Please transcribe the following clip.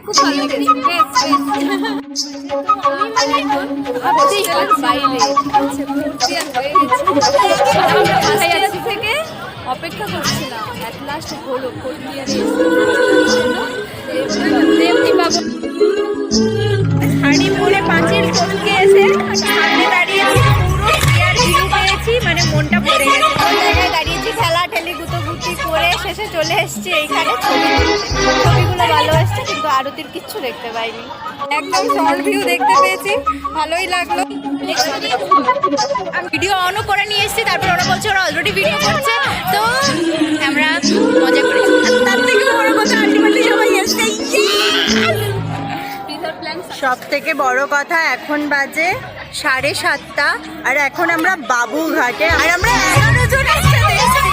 খুব ভালো লেগেছে। থেকে অপেক্ষা করছিলাম, এট লাস্ট হলো শাড়ি পরে পাঁচিল টপকে এসে সামনে দাঁড়িয়েছি, পুরো ক্লিয়ার ভিউ পেয়েছি, মানে মনটা ভরে গেছে। জায়গায় দাঁড়িয়েছি, ঠেলা ঠেলি গুটোগুটি করে শেষে চলে এসেছি এইখানে ছবি তুলতে। ছবিগুলো ভালো এসছে, কিন্তু আরতির কিচ্ছু দেখতে পাইনি। একদম শর্ট ভিউ দেখতে পেয়েছি, ভালোই লাগলো। আমি ভিডিও অনও করে নিয়ে এসেছি, তারপর ওরা বলছে ওরা অলরেডি ভিডিও করছে, তো আমরা মজা করেছি। তার থেকে বড় কথা আলটিমেটলি সবাই এসছে। সব থেকে বড় কথা এখন বাজে 7:30 আর এখন আমরা বাবুঘাটে, আর আমরা 11 জন একসাথে এসেছি।